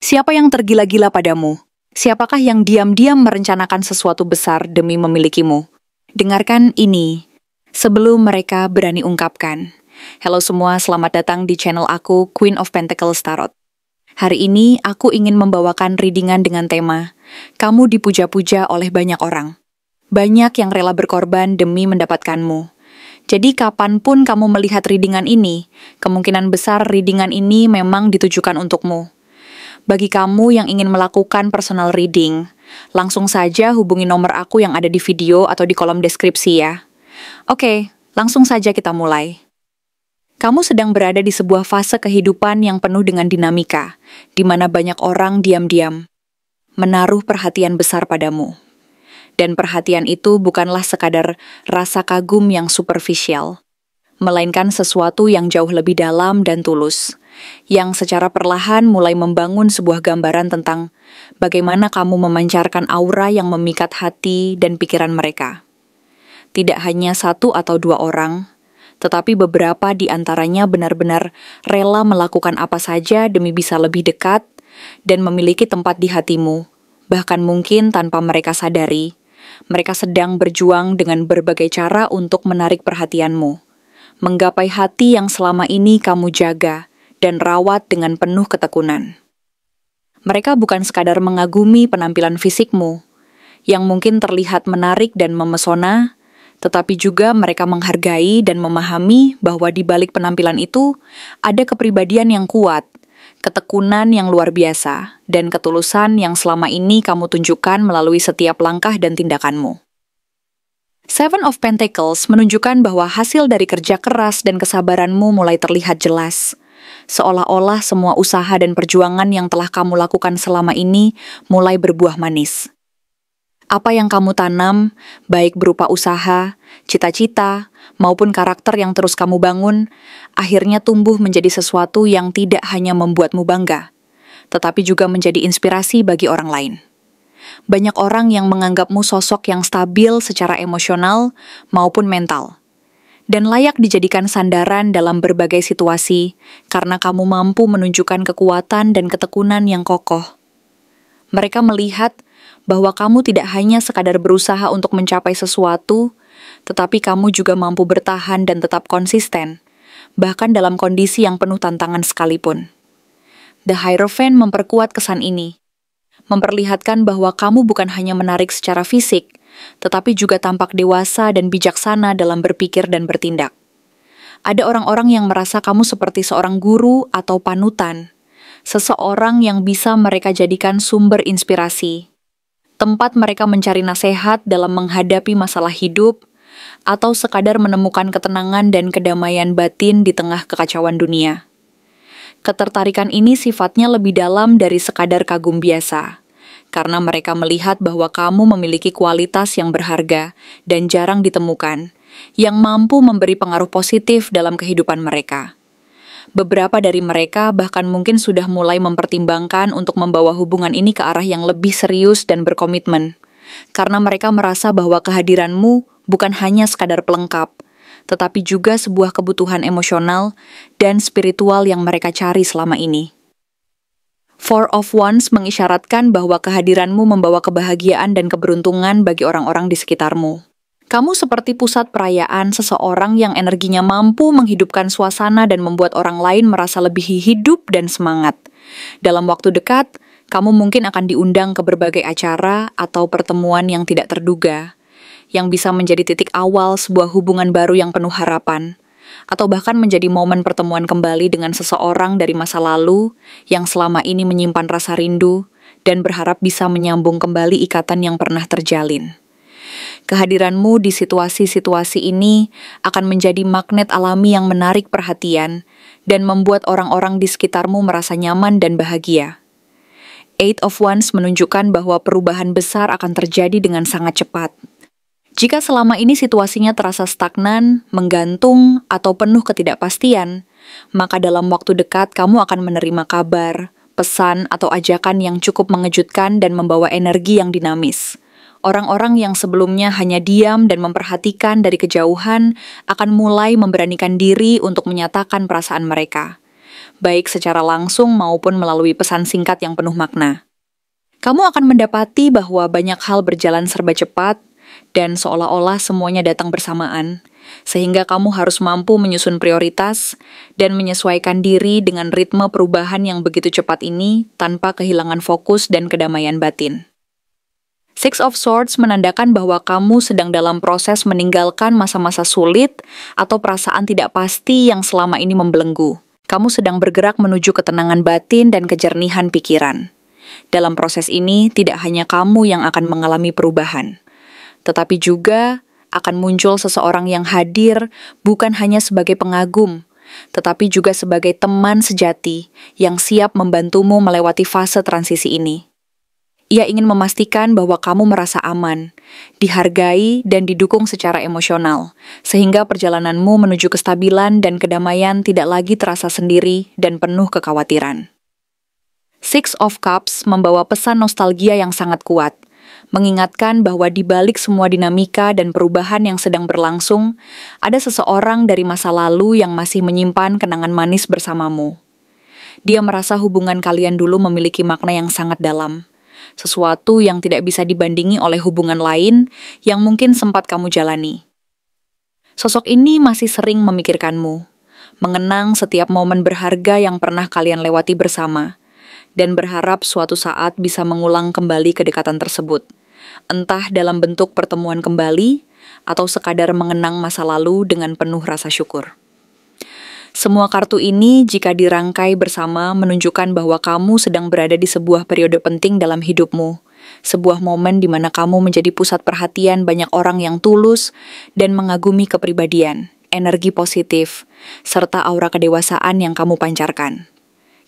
Siapa yang tergila-gila padamu? Siapakah yang diam-diam merencanakan sesuatu besar demi memilikimu? Dengarkan ini sebelum mereka berani ungkapkan. Halo semua, selamat datang di channel aku, Queen of Pentacles Tarot. Hari ini aku ingin membawakan readingan dengan tema Kamu dipuja-puja oleh banyak orang. Banyak yang rela berkorban demi mendapatkanmu. Jadi kapanpun kamu melihat readingan ini, kemungkinan besar readingan ini memang ditujukan untukmu. Bagi kamu yang ingin melakukan personal reading, langsung saja hubungi nomor aku yang ada di video atau di kolom deskripsi ya. Oke, langsung saja kita mulai. Kamu sedang berada di sebuah fase kehidupan yang penuh dengan dinamika, di mana banyak orang diam-diam menaruh perhatian besar padamu. Dan perhatian itu bukanlah sekadar rasa kagum yang superficial, melainkan sesuatu yang jauh lebih dalam dan tulus, yang secara perlahan mulai membangun sebuah gambaran tentang bagaimana kamu memancarkan aura yang memikat hati dan pikiran mereka. Tidak hanya satu atau dua orang, tetapi beberapa di antaranya benar-benar rela melakukan apa saja demi bisa lebih dekat dan memiliki tempat di hatimu, bahkan mungkin tanpa mereka sadari. Mereka sedang berjuang dengan berbagai cara untuk menarik perhatianmu, menggapai hati yang selama ini kamu jaga dan rawat dengan penuh ketekunan. Mereka bukan sekadar mengagumi penampilan fisikmu, yang mungkin terlihat menarik dan memesona, tetapi juga mereka menghargai dan memahami bahwa di balik penampilan itu ada kepribadian yang kuat, ketekunan yang luar biasa, dan ketulusan yang selama ini kamu tunjukkan melalui setiap langkah dan tindakanmu. Seven of Pentacles menunjukkan bahwa hasil dari kerja keras dan kesabaranmu mulai terlihat jelas. Seolah-olah semua usaha dan perjuangan yang telah kamu lakukan selama ini mulai berbuah manis. Apa yang kamu tanam, baik berupa usaha, cita-cita, maupun karakter yang terus kamu bangun, akhirnya tumbuh menjadi sesuatu yang tidak hanya membuatmu bangga, tetapi juga menjadi inspirasi bagi orang lain. Banyak orang yang menganggapmu sosok yang stabil secara emosional maupun mental, dan layak dijadikan sandaran dalam berbagai situasi karena kamu mampu menunjukkan kekuatan dan ketekunan yang kokoh. Mereka melihat bahwa kamu tidak hanya sekadar berusaha untuk mencapai sesuatu, tetapi kamu juga mampu bertahan dan tetap konsisten, bahkan dalam kondisi yang penuh tantangan sekalipun. The Hierophant memperkuat kesan ini, memperlihatkan bahwa kamu bukan hanya menarik secara fisik, tetapi juga tampak dewasa dan bijaksana dalam berpikir dan bertindak. Ada orang-orang yang merasa kamu seperti seorang guru atau panutan, seseorang yang bisa mereka jadikan sumber inspirasi, tempat mereka mencari nasihat dalam menghadapi masalah hidup, atau sekadar menemukan ketenangan dan kedamaian batin di tengah kekacauan dunia. Ketertarikan ini sifatnya lebih dalam dari sekadar kagum biasa, karena mereka melihat bahwa kamu memiliki kualitas yang berharga dan jarang ditemukan, yang mampu memberi pengaruh positif dalam kehidupan mereka. Beberapa dari mereka bahkan mungkin sudah mulai mempertimbangkan untuk membawa hubungan ini ke arah yang lebih serius dan berkomitmen, karena mereka merasa bahwa kehadiranmu bukan hanya sekadar pelengkap, tetapi juga sebuah kebutuhan emosional dan spiritual yang mereka cari selama ini. Four of Wands mengisyaratkan bahwa kehadiranmu membawa kebahagiaan dan keberuntungan bagi orang-orang di sekitarmu. Kamu seperti pusat perayaan seseorang yang energinya mampu menghidupkan suasana dan membuat orang lain merasa lebih hidup dan semangat. Dalam waktu dekat, kamu mungkin akan diundang ke berbagai acara atau pertemuan yang tidak terduga, yang bisa menjadi titik awal sebuah hubungan baru yang penuh harapan, atau bahkan menjadi momen pertemuan kembali dengan seseorang dari masa lalu yang selama ini menyimpan rasa rindu dan berharap bisa menyambung kembali ikatan yang pernah terjalin. Kehadiranmu di situasi-situasi ini akan menjadi magnet alami yang menarik perhatian dan membuat orang-orang di sekitarmu merasa nyaman dan bahagia. Eight of Wands menunjukkan bahwa perubahan besar akan terjadi dengan sangat cepat. Jika selama ini situasinya terasa stagnan, menggantung, atau penuh ketidakpastian, maka dalam waktu dekat kamu akan menerima kabar, pesan, atau ajakan yang cukup mengejutkan dan membawa energi yang dinamis. Orang-orang yang sebelumnya hanya diam dan memperhatikan dari kejauhan akan mulai memberanikan diri untuk menyatakan perasaan mereka. baik secara langsung maupun melalui pesan singkat yang penuh makna. Kamu akan mendapati bahwa banyak hal berjalan serba cepat dan seolah-olah semuanya datang bersamaan, sehingga kamu harus mampu menyusun prioritas dan menyesuaikan diri dengan ritme perubahan yang begitu cepat ini tanpa kehilangan fokus dan kedamaian batin. Six of Swords menandakan bahwa kamu sedang dalam proses meninggalkan masa-masa sulit atau perasaan tidak pasti yang selama ini membelenggu. Kamu sedang bergerak menuju ketenangan batin dan kejernihan pikiran. Dalam proses ini, tidak hanya kamu yang akan mengalami perubahan, tetapi juga akan muncul seseorang yang hadir bukan hanya sebagai pengagum, tetapi juga sebagai teman sejati yang siap membantumu melewati fase transisi ini. Ia ingin memastikan bahwa kamu merasa aman, dihargai, dan didukung secara emosional, sehingga perjalananmu menuju kestabilan dan kedamaian tidak lagi terasa sendiri dan penuh kekhawatiran. Six of Cups membawa pesan nostalgia yang sangat kuat, mengingatkan bahwa di balik semua dinamika dan perubahan yang sedang berlangsung, ada seseorang dari masa lalu yang masih menyimpan kenangan manis bersamamu. Dia merasa hubungan kalian dulu memiliki makna yang sangat dalam, sesuatu yang tidak bisa dibandingi oleh hubungan lain yang mungkin sempat kamu jalani. Sosok ini masih sering memikirkanmu, mengenang setiap momen berharga yang pernah kalian lewati bersama, dan berharap suatu saat bisa mengulang kembali kedekatan tersebut, entah dalam bentuk pertemuan kembali atau sekadar mengenang masa lalu dengan penuh rasa syukur. Semua kartu ini jika dirangkai bersama menunjukkan bahwa kamu sedang berada di sebuah periode penting dalam hidupmu, sebuah momen di mana kamu menjadi pusat perhatian banyak orang yang tulus dan mengagumi kepribadian, energi positif, serta aura kedewasaan yang kamu pancarkan.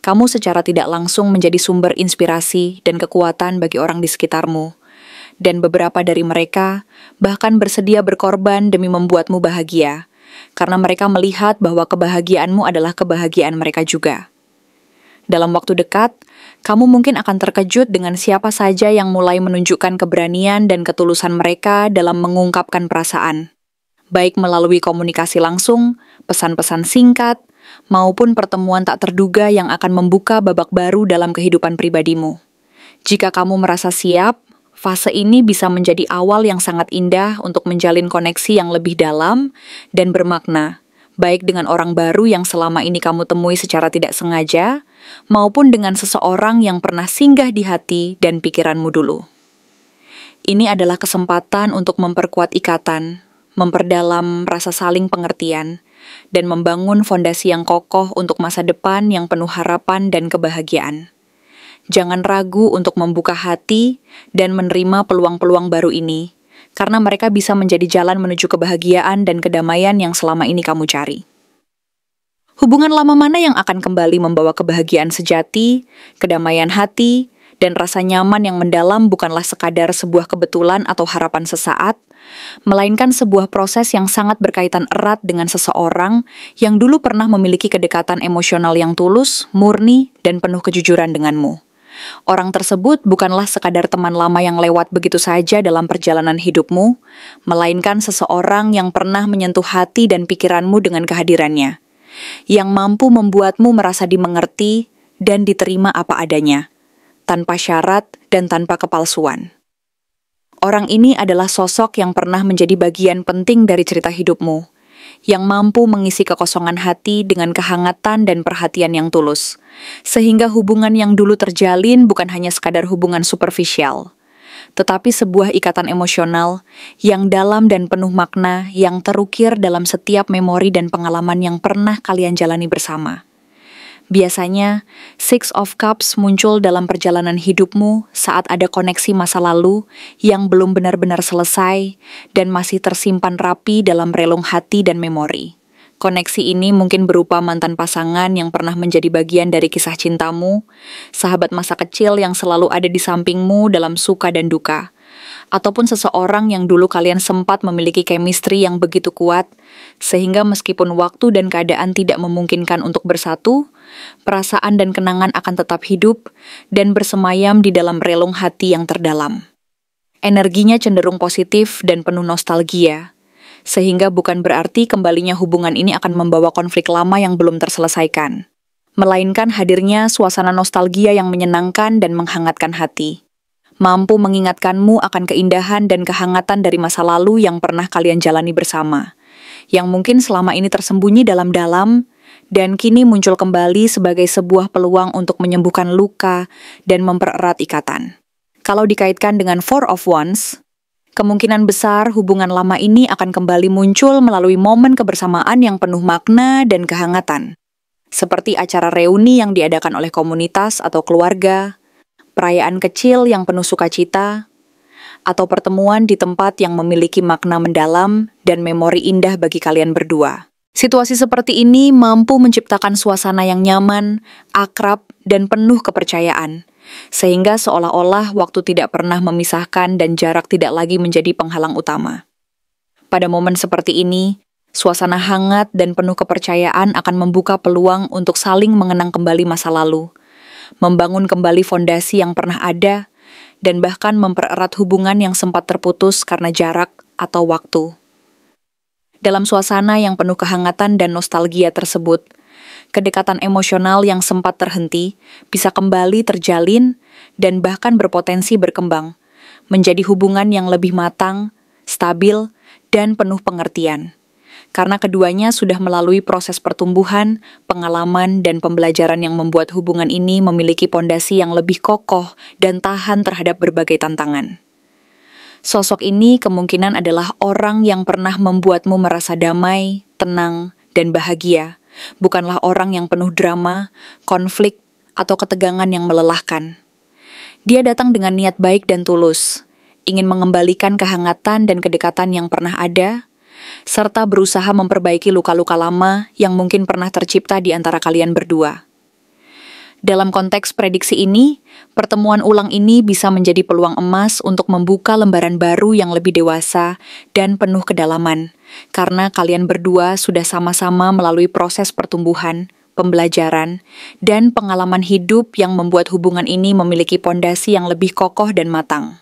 Kamu secara tidak langsung menjadi sumber inspirasi dan kekuatan bagi orang di sekitarmu, dan beberapa dari mereka bahkan bersedia berkorban demi membuatmu bahagia, karena mereka melihat bahwa kebahagiaanmu adalah kebahagiaan mereka juga. Dalam waktu dekat, kamu mungkin akan terkejut dengan siapa saja yang mulai menunjukkan keberanian dan ketulusan mereka dalam mengungkapkan perasaan, baik melalui komunikasi langsung, pesan-pesan singkat, maupun pertemuan tak terduga yang akan membuka babak baru dalam kehidupan pribadimu. Jika kamu merasa siap, fase ini bisa menjadi awal yang sangat indah untuk menjalin koneksi yang lebih dalam dan bermakna, baik dengan orang baru yang selama ini kamu temui secara tidak sengaja, maupun dengan seseorang yang pernah singgah di hati dan pikiranmu dulu. Ini adalah kesempatan untuk memperkuat ikatan, memperdalam rasa saling pengertian, dan membangun fondasi yang kokoh untuk masa depan yang penuh harapan dan kebahagiaan. Jangan ragu untuk membuka hati dan menerima peluang-peluang baru ini, karena mereka bisa menjadi jalan menuju kebahagiaan dan kedamaian yang selama ini kamu cari. Hubungan lama mana yang akan kembali membawa kebahagiaan sejati, kedamaian hati, dan rasa nyaman yang mendalam bukanlah sekadar sebuah kebetulan atau harapan sesaat, melainkan sebuah proses yang sangat berkaitan erat dengan seseorang yang dulu pernah memiliki kedekatan emosional yang tulus, murni, dan penuh kejujuran denganmu. Orang tersebut bukanlah sekadar teman lama yang lewat begitu saja dalam perjalanan hidupmu, melainkan seseorang yang pernah menyentuh hati dan pikiranmu dengan kehadirannya, yang mampu membuatmu merasa dimengerti dan diterima apa adanya, tanpa syarat dan tanpa kepalsuan. Orang ini adalah sosok yang pernah menjadi bagian penting dari cerita hidupmu, yang mampu mengisi kekosongan hati dengan kehangatan dan perhatian yang tulus, sehingga hubungan yang dulu terjalin bukan hanya sekadar hubungan superficial, tetapi sebuah ikatan emosional yang dalam dan penuh makna yang terukir dalam setiap memori dan pengalaman yang pernah kalian jalani bersama. Biasanya, Six of Cups muncul dalam perjalanan hidupmu saat ada koneksi masa lalu yang belum benar-benar selesai dan masih tersimpan rapi dalam relung hati dan memori. Koneksi ini mungkin berupa mantan pasangan yang pernah menjadi bagian dari kisah cintamu, sahabat masa kecil yang selalu ada di sampingmu dalam suka dan duka, ataupun seseorang yang dulu kalian sempat memiliki chemistry yang begitu kuat, sehingga meskipun waktu dan keadaan tidak memungkinkan untuk bersatu, perasaan dan kenangan akan tetap hidup dan bersemayam di dalam relung hati yang terdalam. Energinya cenderung positif dan penuh nostalgia, sehingga bukan berarti kembalinya hubungan ini akan membawa konflik lama yang belum terselesaikan. melainkan hadirnya suasana nostalgia yang menyenangkan dan menghangatkan hati. Mampu mengingatkanmu akan keindahan dan kehangatan dari masa lalu yang pernah kalian jalani bersama, yang mungkin selama ini tersembunyi dalam-dalam, dan kini muncul kembali sebagai sebuah peluang untuk menyembuhkan luka dan mempererat ikatan. Kalau dikaitkan dengan Four of Wands, kemungkinan besar hubungan lama ini akan kembali muncul melalui momen kebersamaan yang penuh makna dan kehangatan, seperti acara reuni yang diadakan oleh komunitas atau keluarga, perayaan kecil yang penuh sukacita, atau pertemuan di tempat yang memiliki makna mendalam dan memori indah bagi kalian berdua. Situasi seperti ini mampu menciptakan suasana yang nyaman, akrab, dan penuh kepercayaan, sehingga seolah-olah waktu tidak pernah memisahkan dan jarak tidak lagi menjadi penghalang utama. Pada momen seperti ini, suasana hangat dan penuh kepercayaan akan membuka peluang untuk saling mengenang kembali masa lalu, membangun kembali fondasi yang pernah ada, dan bahkan mempererat hubungan yang sempat terputus karena jarak atau waktu. Dalam suasana yang penuh kehangatan dan nostalgia tersebut, kedekatan emosional yang sempat terhenti bisa kembali terjalin dan bahkan berpotensi berkembang, menjadi hubungan yang lebih matang, stabil, dan penuh pengertian. Karena keduanya sudah melalui proses pertumbuhan, pengalaman, dan pembelajaran yang membuat hubungan ini memiliki pondasi yang lebih kokoh dan tahan terhadap berbagai tantangan. Sosok ini kemungkinan adalah orang yang pernah membuatmu merasa damai, tenang, dan bahagia, bukanlah orang yang penuh drama, konflik, atau ketegangan yang melelahkan. Dia datang dengan niat baik dan tulus, ingin mengembalikan kehangatan dan kedekatan yang pernah ada, serta berusaha memperbaiki luka-luka lama yang mungkin pernah tercipta di antara kalian berdua. Dalam konteks prediksi ini, pertemuan ulang ini bisa menjadi peluang emas untuk membuka lembaran baru yang lebih dewasa dan penuh kedalaman, karena kalian berdua sudah sama-sama melalui proses pertumbuhan, pembelajaran, dan pengalaman hidup yang membuat hubungan ini memiliki pondasi yang lebih kokoh dan matang.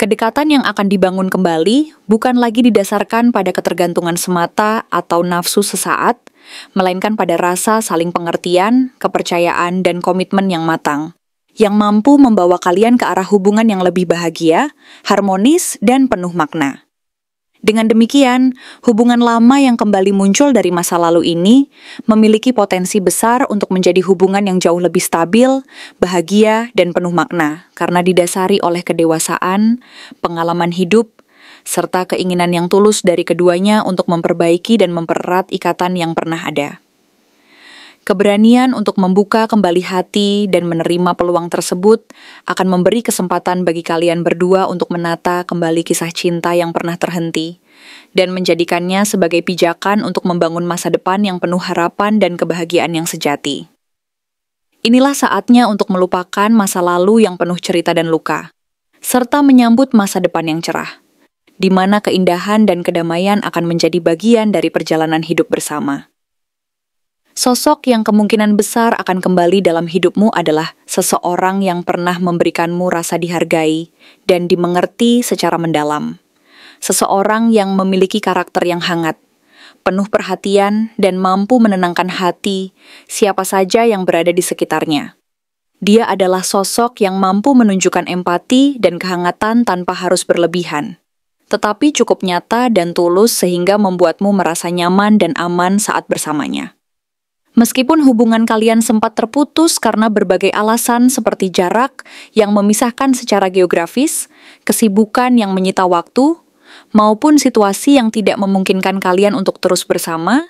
Kedekatan yang akan dibangun kembali bukan lagi didasarkan pada ketergantungan semata atau nafsu sesaat, melainkan pada rasa saling pengertian, kepercayaan, dan komitmen yang matang, yang mampu membawa kalian ke arah hubungan yang lebih bahagia, harmonis, dan penuh makna. Dengan demikian, hubungan lama yang kembali muncul dari masa lalu ini memiliki potensi besar untuk menjadi hubungan yang jauh lebih stabil, bahagia, dan penuh makna karena didasari oleh kedewasaan, pengalaman hidup, serta keinginan yang tulus dari keduanya untuk memperbaiki dan mempererat ikatan yang pernah ada. Keberanian untuk membuka kembali hati dan menerima peluang tersebut akan memberi kesempatan bagi kalian berdua untuk menata kembali kisah cinta yang pernah terhenti dan menjadikannya sebagai pijakan untuk membangun masa depan yang penuh harapan dan kebahagiaan yang sejati. Inilah saatnya untuk melupakan masa lalu yang penuh cerita dan luka, serta menyambut masa depan yang cerah, di mana keindahan dan kedamaian akan menjadi bagian dari perjalanan hidup bersama. Sosok yang kemungkinan besar akan kembali dalam hidupmu adalah seseorang yang pernah memberikanmu rasa dihargai dan dimengerti secara mendalam. Seseorang yang memiliki karakter yang hangat, penuh perhatian, dan mampu menenangkan hati siapa saja yang berada di sekitarnya. Dia adalah sosok yang mampu menunjukkan empati dan kehangatan tanpa harus berlebihan, tetapi cukup nyata dan tulus sehingga membuatmu merasa nyaman dan aman saat bersamanya. Meskipun hubungan kalian sempat terputus karena berbagai alasan seperti jarak yang memisahkan secara geografis, kesibukan yang menyita waktu, maupun situasi yang tidak memungkinkan kalian untuk terus bersama,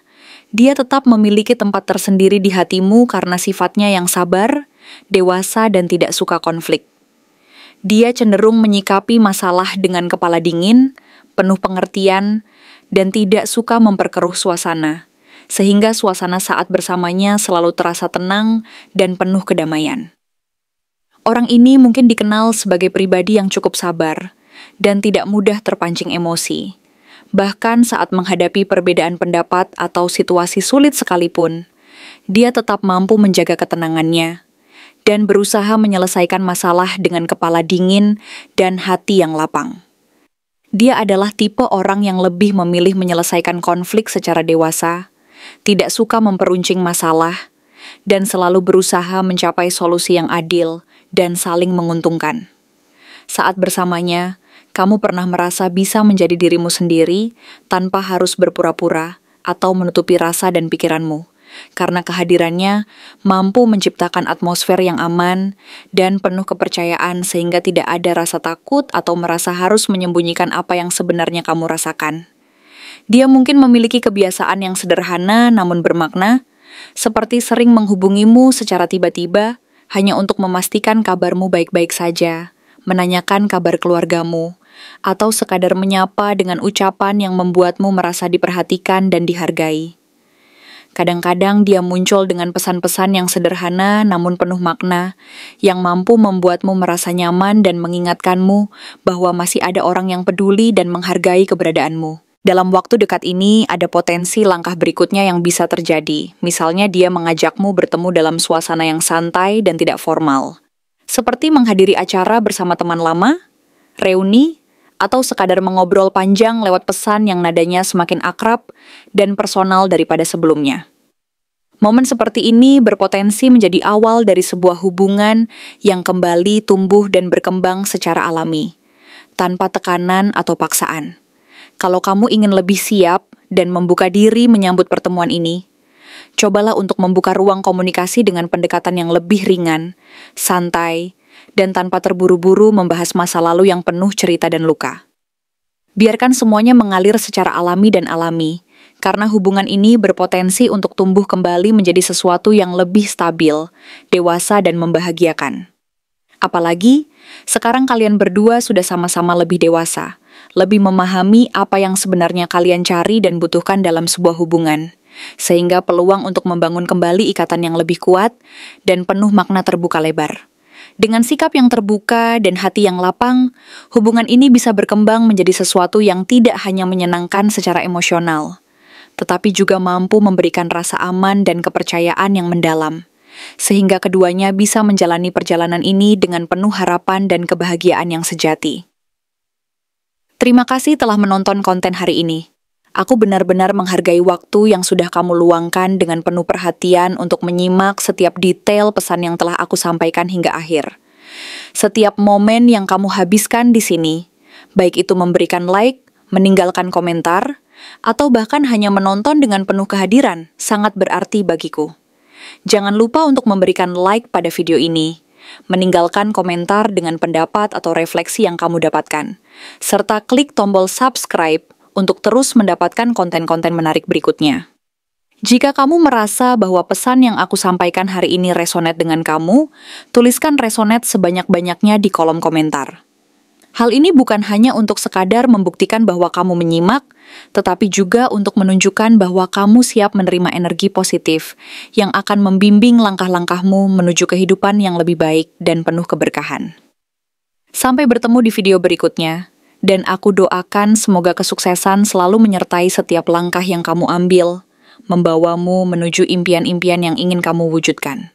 dia tetap memiliki tempat tersendiri di hatimu karena sifatnya yang sabar, dewasa, dan tidak suka konflik. Dia cenderung menyikapi masalah dengan kepala dingin, penuh pengertian, dan tidak suka memperkeruh suasana, sehingga suasana saat bersamanya selalu terasa tenang dan penuh kedamaian. Orang ini mungkin dikenal sebagai pribadi yang cukup sabar dan tidak mudah terpancing emosi. Bahkan saat menghadapi perbedaan pendapat atau situasi sulit sekalipun, dia tetap mampu menjaga ketenangannya dan berusaha menyelesaikan masalah dengan kepala dingin dan hati yang lapang. Dia adalah tipe orang yang lebih memilih menyelesaikan konflik secara dewasa, tidak suka memperuncing masalah, dan selalu berusaha mencapai solusi yang adil dan saling menguntungkan. Saat bersamanya, kamu pernah merasa bisa menjadi dirimu sendiri tanpa harus berpura-pura atau menutupi rasa dan pikiranmu, karena kehadirannya mampu menciptakan atmosfer yang aman dan penuh kepercayaan sehingga tidak ada rasa takut atau merasa harus menyembunyikan apa yang sebenarnya kamu rasakan. Dia mungkin memiliki kebiasaan yang sederhana namun bermakna, seperti sering menghubungimu secara tiba-tiba hanya untuk memastikan kabarmu baik-baik saja, menanyakan kabar keluargamu, atau sekadar menyapa dengan ucapan yang membuatmu merasa diperhatikan dan dihargai. Kadang-kadang dia muncul dengan pesan-pesan yang sederhana namun penuh makna, yang mampu membuatmu merasa nyaman dan mengingatkanmu bahwa masih ada orang yang peduli dan menghargai keberadaanmu. Dalam waktu dekat ini, ada potensi langkah berikutnya yang bisa terjadi. Misalnya dia mengajakmu bertemu dalam suasana yang santai dan tidak formal. Seperti menghadiri acara bersama teman lama, reuni, atau sekadar mengobrol panjang lewat pesan yang nadanya semakin akrab dan personal daripada sebelumnya. Momen seperti ini berpotensi menjadi awal dari sebuah hubungan yang kembali tumbuh dan berkembang secara alami, tanpa tekanan atau paksaan. Kalau kamu ingin lebih siap dan membuka diri menyambut pertemuan ini, cobalah untuk membuka ruang komunikasi dengan pendekatan yang lebih ringan, santai, dan tanpa terburu-buru membahas masa lalu yang penuh cerita dan luka. Biarkan semuanya mengalir secara alami dan alami, karena hubungan ini berpotensi untuk tumbuh kembali menjadi sesuatu yang lebih stabil, dewasa, dan membahagiakan. Apalagi, sekarang kalian berdua sudah sama-sama lebih dewasa, lebih memahami apa yang sebenarnya kalian cari dan butuhkan dalam sebuah hubungan, sehingga peluang untuk membangun kembali ikatan yang lebih kuat dan penuh makna terbuka lebar. Dengan sikap yang terbuka dan hati yang lapang, hubungan ini bisa berkembang menjadi sesuatu yang tidak hanya menyenangkan secara emosional, tetapi juga mampu memberikan rasa aman dan kepercayaan yang mendalam, sehingga keduanya bisa menjalani perjalanan ini dengan penuh harapan dan kebahagiaan yang sejati. Terima kasih telah menonton konten hari ini. Aku benar-benar menghargai waktu yang sudah kamu luangkan dengan penuh perhatian untuk menyimak setiap detail pesan yang telah aku sampaikan hingga akhir. Setiap momen yang kamu habiskan di sini, baik itu memberikan like, meninggalkan komentar, atau bahkan hanya menonton dengan penuh kehadiran, sangat berarti bagiku. Jangan lupa untuk memberikan like pada video ini, meninggalkan komentar dengan pendapat atau refleksi yang kamu dapatkan, serta klik tombol subscribe untuk terus mendapatkan konten-konten menarik berikutnya. Jika kamu merasa bahwa pesan yang aku sampaikan hari ini resonate dengan kamu, tuliskan resonate sebanyak-banyaknya di kolom komentar. Hal ini bukan hanya untuk sekadar membuktikan bahwa kamu menyimak, tetapi juga untuk menunjukkan bahwa kamu siap menerima energi positif yang akan membimbing langkah-langkahmu menuju kehidupan yang lebih baik dan penuh keberkahan. Sampai bertemu di video berikutnya, dan aku doakan semoga kesuksesan selalu menyertai setiap langkah yang kamu ambil, membawamu menuju impian-impian yang ingin kamu wujudkan.